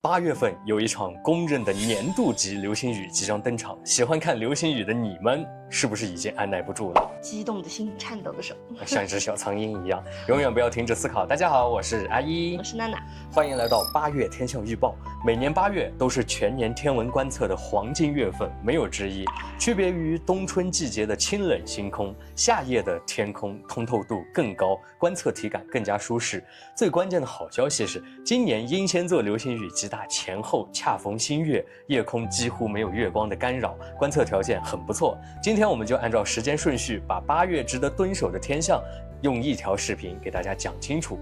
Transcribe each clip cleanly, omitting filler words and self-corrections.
8月份有一场公认的年度级流星雨即将登场，喜欢看流星雨的你们，是不是已经按耐不住了？激动的心，颤抖的手，像一只小苍蝇一样，永远不要停止思考。大家好，我是阿一，我是娜娜，欢迎来到8月天象预报。每年8月都是全年天文观测的黄金月份，没有之一。区别于冬春季节的清冷星空，夏夜的天空通透度更高，观测体感更加舒适。最关键的好消息是，今年英仙座流星雨极大前后恰逢新月，夜空几乎没有月光的干扰，观测条件很不错。今天我们就按照时间顺序，把8月值得蹲守的天象，用一条视频给大家讲清楚。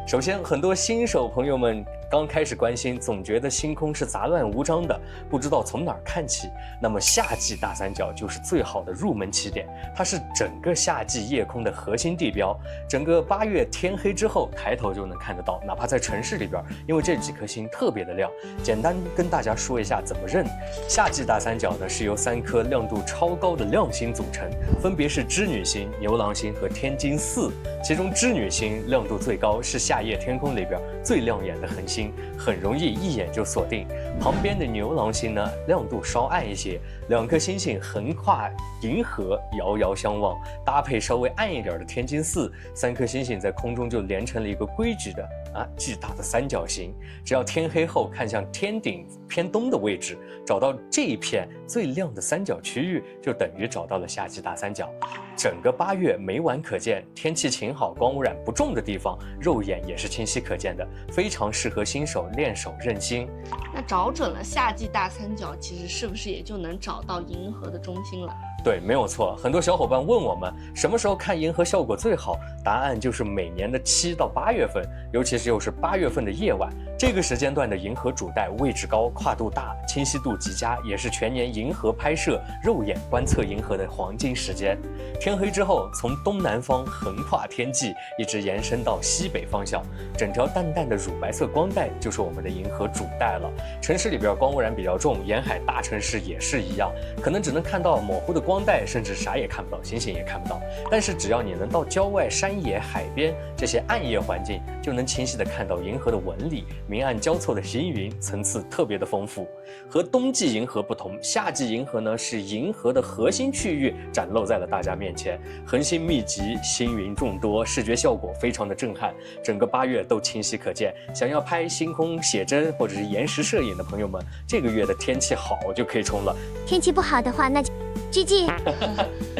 首先，很多新手朋友们刚开始关心，总觉得星空是杂乱无章的，不知道从哪儿看起。那么夏季大三角就是最好的入门起点，它是整个夏季夜空的核心地标。整个8月天黑之后，抬头就能看得到，哪怕在城市里边，因为这几颗星特别的亮。简单跟大家说一下怎么认。夏季大三角呢是由3颗亮度超高的亮星组成，分别是织女星、牛郎星和天津4。其中织女星亮度最高，是夏夜天空里边最亮眼的恒星，很容易一眼就锁定。旁边的牛郎星呢，亮度稍暗一些，2颗星星横跨银河，遥遥相望，搭配稍微暗一点的天津4，3颗星星在空中就连成了一个规矩的巨大的三角形。只要天黑后看向天顶偏东的位置，找到这一片最亮的三角区域，就等于找到了夏季大三角。整个8月每晚可见，天气晴好、光污染不重的地方，肉眼也是清晰可见的，非常适合新手练手认星。那找准了夏季大三角，其实是不是也就能找到银河的中心了？对，没有错。很多小伙伴问我们什么时候看银河效果最好，答案就是每年的7到8月份，尤其是又是8月份的夜晚，这个时间段的银河主带位置高、跨度大、清晰度极佳，也是全年银河拍摄、肉眼观测银河的黄金时间。天黑之后，从东南方横跨天际，一直延伸到西北方向，整条淡淡的乳白色光带就是我们的银河主带了。城市里边光污染比较重，沿海大城市也是一样，可能只能看到模糊的光带，甚至啥也看不到，星星也看不到。但是只要你能到郊外、山野、海边这些暗夜环境，就能清晰地看到银河的纹理，明暗交错的星云，层次特别的丰富。和冬季银河不同，夏季银河呢是银河的核心区域展露在了大家面前，恒星密集，星云众多，视觉效果非常的震撼。整个8月都清晰可见。想要拍星空写真或者是延时摄影的朋友们，这个月的天气好就可以冲了。天气不好的话，那就GG。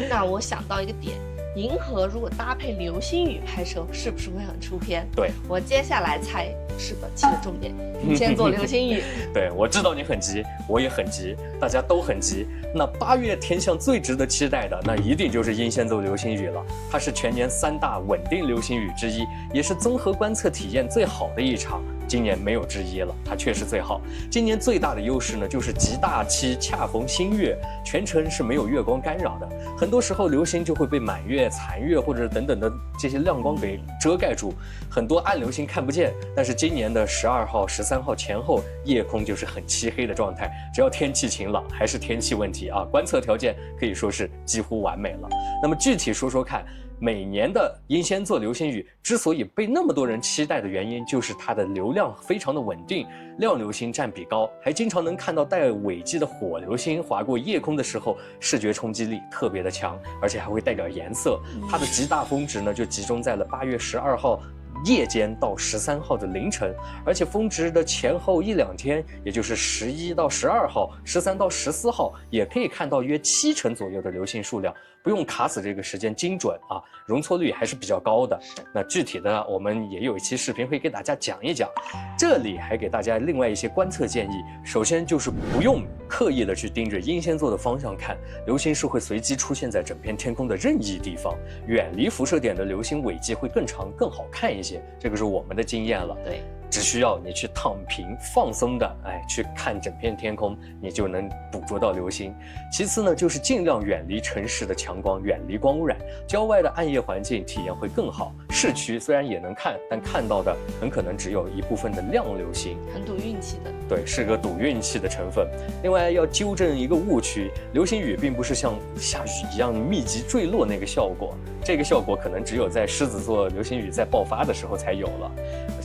那我想到一个点，银河如果搭配流星雨拍摄，是不是会很出片？对，我接下来猜是本期的重点，先做流星雨。对，我知道你很急，我也很急，大家都很急。那8月天象最值得期待的，那一定就是英仙座流星雨了。它是全年3大稳定流星雨之一，也是综合观测体验最好的一场。今年没有之一了，它确实最好。今年最大的优势呢，就是极大期恰逢新月，全程是没有月光干扰的。很多时候流星就会被满月、残月或者等等的这些亮光给遮盖住，很多暗流星看不见。但是今年的12号、13号前后，夜空就是很漆黑的状态。只要天气晴朗，还是天气问题啊，观测条件可以说是几乎完美了。那么具体说说看。每年的英仙座流星雨之所以被那么多人期待的原因，就是它的流量非常的稳定，亮流星占比高，还经常能看到带尾迹的火流星划过夜空的时候，视觉冲击力特别的强，而且还会带点颜色。它的极大峰值呢，就集中在了8月12号。夜间到13号的凌晨，而且峰值的前后1、2天，也就是11到12号、13到14号，也可以看到约70%左右的流星数量，不用卡死这个时间精准啊，容错率还是比较高的。那具体的我们也有一期视频会给大家讲一讲，这里还给大家另外一些观测建议。首先就是不用刻意的去盯着英仙座的方向看，流星是会随机出现在整片天空的任意地方，远离辐射点的流星尾迹会更长更好看一些。这个是我们的经验了。对，只需要你去躺平放松的去看整片天空，你就能捕捉到流星。其次呢，就是尽量远离城市的强光，远离光污染，郊外的暗夜环境体验会更好。市区虽然也能看，但看到的很可能只有一部分的亮流星，很赌运气的。对，是个赌运气的成分。另外要纠正一个误区，流星雨并不是像下雨一样密集坠落那个效果，这个效果可能只有在狮子座流星雨在爆发的时候才有了，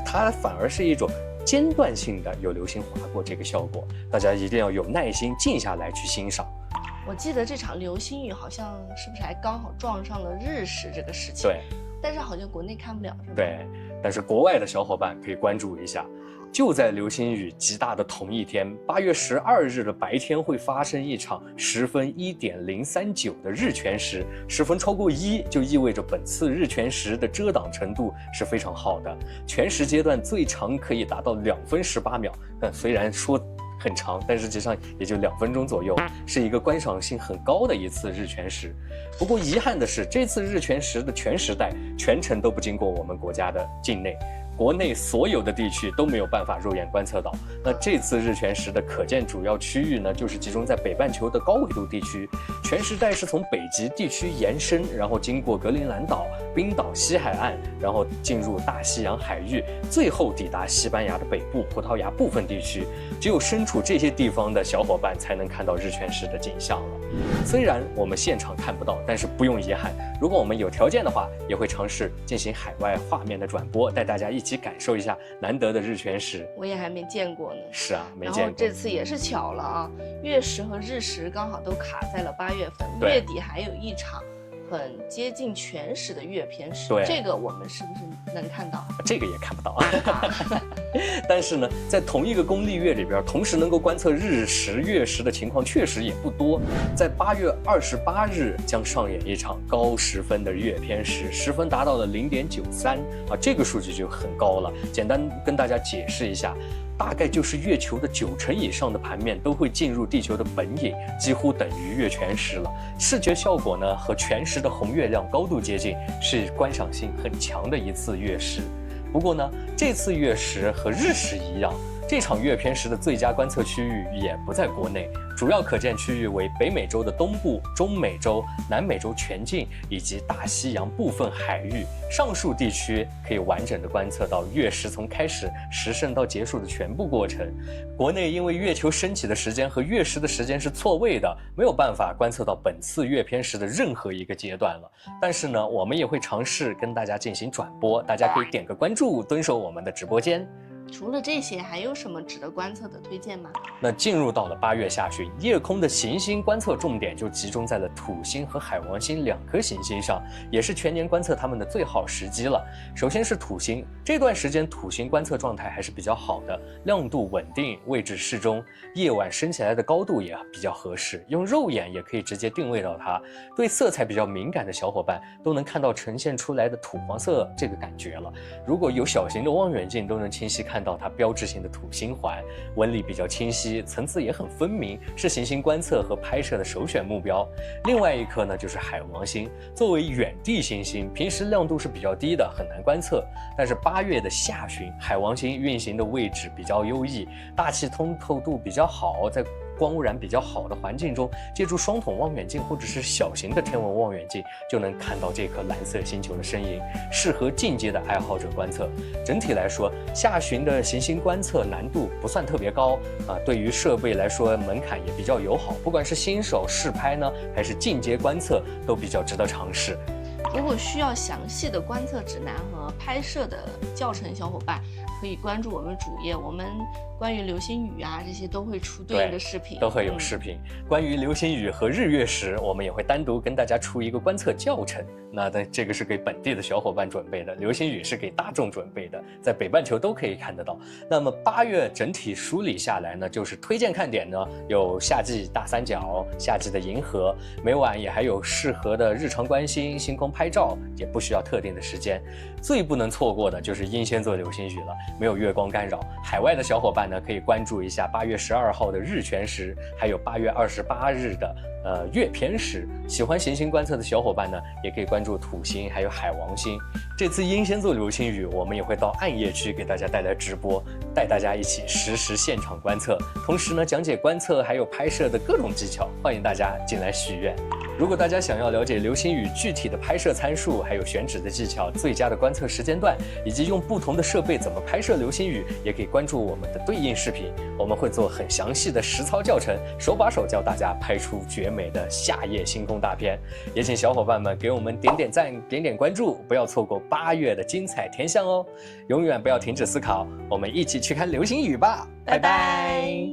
它反而是一种间断性的有流星划过这个效果，大家一定要有耐心静下来去欣赏。我记得这场流星雨好像是不是还刚好撞上了日食这个事情？对，但是好像国内看不了，是吧？对，但是国外的小伙伴可以关注一下。就在流星雨极大的同一天，8月12日的白天会发生一场时分1.039的日全食，时分超过1就意味着本次日全食的遮挡程度是非常好的，全食阶段最长可以达到2分18秒，但虽然说很长，但实际上也就2分钟左右，是一个观赏性很高的一次日全食。不过遗憾的是，这次日全食的全时带全程都不经过我们国家的境内，国内所有的地区都没有办法肉眼观测到。那这次日全食的可见主要区域呢，就是集中在北半球的高纬度地区。全时带是从北极地区延伸，然后经过格陵兰岛、冰岛西海岸，然后进入大西洋海域，最后抵达西班牙的北部、葡萄牙部分地区。只有身处这些地方的小伙伴才能看到日全食的景象了。虽然我们现场看不到，但是不用遗憾，如果我们有条件的话，也会尝试进行海外画面的转播，带大家一起感受一下难得的日全食。我也还没见过呢。是啊，没见过。然后这次也是巧了啊，月食和日食刚好都卡在了8月份，对，月底还有一场很接近全食的月偏食，对，这个我们是不是能看到？这个也看不到但是呢，在同一个公历月里边，同时能够观测日食、月食的情况确实也不多。在8月28日将上演一场高时分的月偏食，时分达到了0.93啊，这个数据就很高了。简单跟大家解释一下。大概就是月球的90%以上的盘面都会进入地球的本影，几乎等于月全食了。视觉效果呢和全食的红月亮高度接近，是观赏性很强的一次月食。不过呢，这次月食和日食一样，这场月偏食的最佳观测区域也不在国内，主要可见区域为北美洲的东部、中美洲、南美洲全境以及大西洋部分海域。上述地区可以完整的观测到月食从开始食盛到结束的全部过程。国内因为月球升起的时间和月食的时间是错位的，没有办法观测到本次月偏食的任何一个阶段了。但是呢，我们也会尝试跟大家进行转播，大家可以点个关注，蹲守我们的直播间。除了这些，还有什么值得观测的推荐吗？那进入到了8月下旬，夜空的行星观测重点就集中在了土星和海王星2颗行星上，也是全年观测它们的最好时机了。首先是土星，这段时间土星观测状态还是比较好的，亮度稳定，位置适中，夜晚升起来的高度也比较合适，用肉眼也可以直接定位到它。对色彩比较敏感的小伙伴都能看到呈现出来的土黄色这个感觉了。如果有小型的望远镜，都能清晰看到它标志性的土星环，纹理比较清晰，层次也很分明，是行星观测和拍摄的首选目标。另外一颗呢，就是海王星，作为远地行星，平时亮度是比较低的，很难观测。但是8月的下旬，海王星运行的位置比较优异，大气通透度比较好，在光污染比较好的环境中，借助双筒望远镜或者是小型的天文望远镜，就能看到这颗蓝色星球的身影，适合进阶的爱好者观测。整体来说，下旬的行星观测难度不算特别高啊，对于设备来说门槛也比较友好，不管是新手试拍呢，还是进阶观测，都比较值得尝试。如果需要详细的观测指南和拍摄的教程，小伙伴可以关注我们主页，我们关于流星雨啊这些都会出对应的视频，都会有视频。关于流星雨和日月食，我们也会单独跟大家出一个观测教程。那这个是给本地的小伙伴准备的，流星雨是给大众准备的，在北半球都可以看得到。那么8月整体梳理下来呢，就是推荐看点呢有夏季大三角、夏季的银河，每晚也还有适合的日常观星、星空拍照，也不需要特定的时间。最不能错过的就是英仙座流星雨了，没有月光干扰。海外的小伙伴呢，可以关注一下8月12号的日全食，还有8月28日的月偏食。喜欢行星观测的小伙伴呢，也可以关注土星还有海王星。这次英仙座流星雨，我们也会到暗夜区给大家带来直播，带大家一起实时现场观测，同时呢讲解观测还有拍摄的各种技巧，欢迎大家进来许愿。如果大家想要了解流星雨具体的拍摄参数，还有选址的技巧、最佳的观测时间段，以及用不同的设备怎么拍摄流星雨，也可以关注我们的对应视频，我们会做很详细的实操教程，手把手教大家拍出绝美的夏夜星空大片。也请小伙伴们给我们点点赞、点点关注，不要错过8月的精彩天象哦！永远不要停止思考，我们一起去看流星雨吧！拜拜。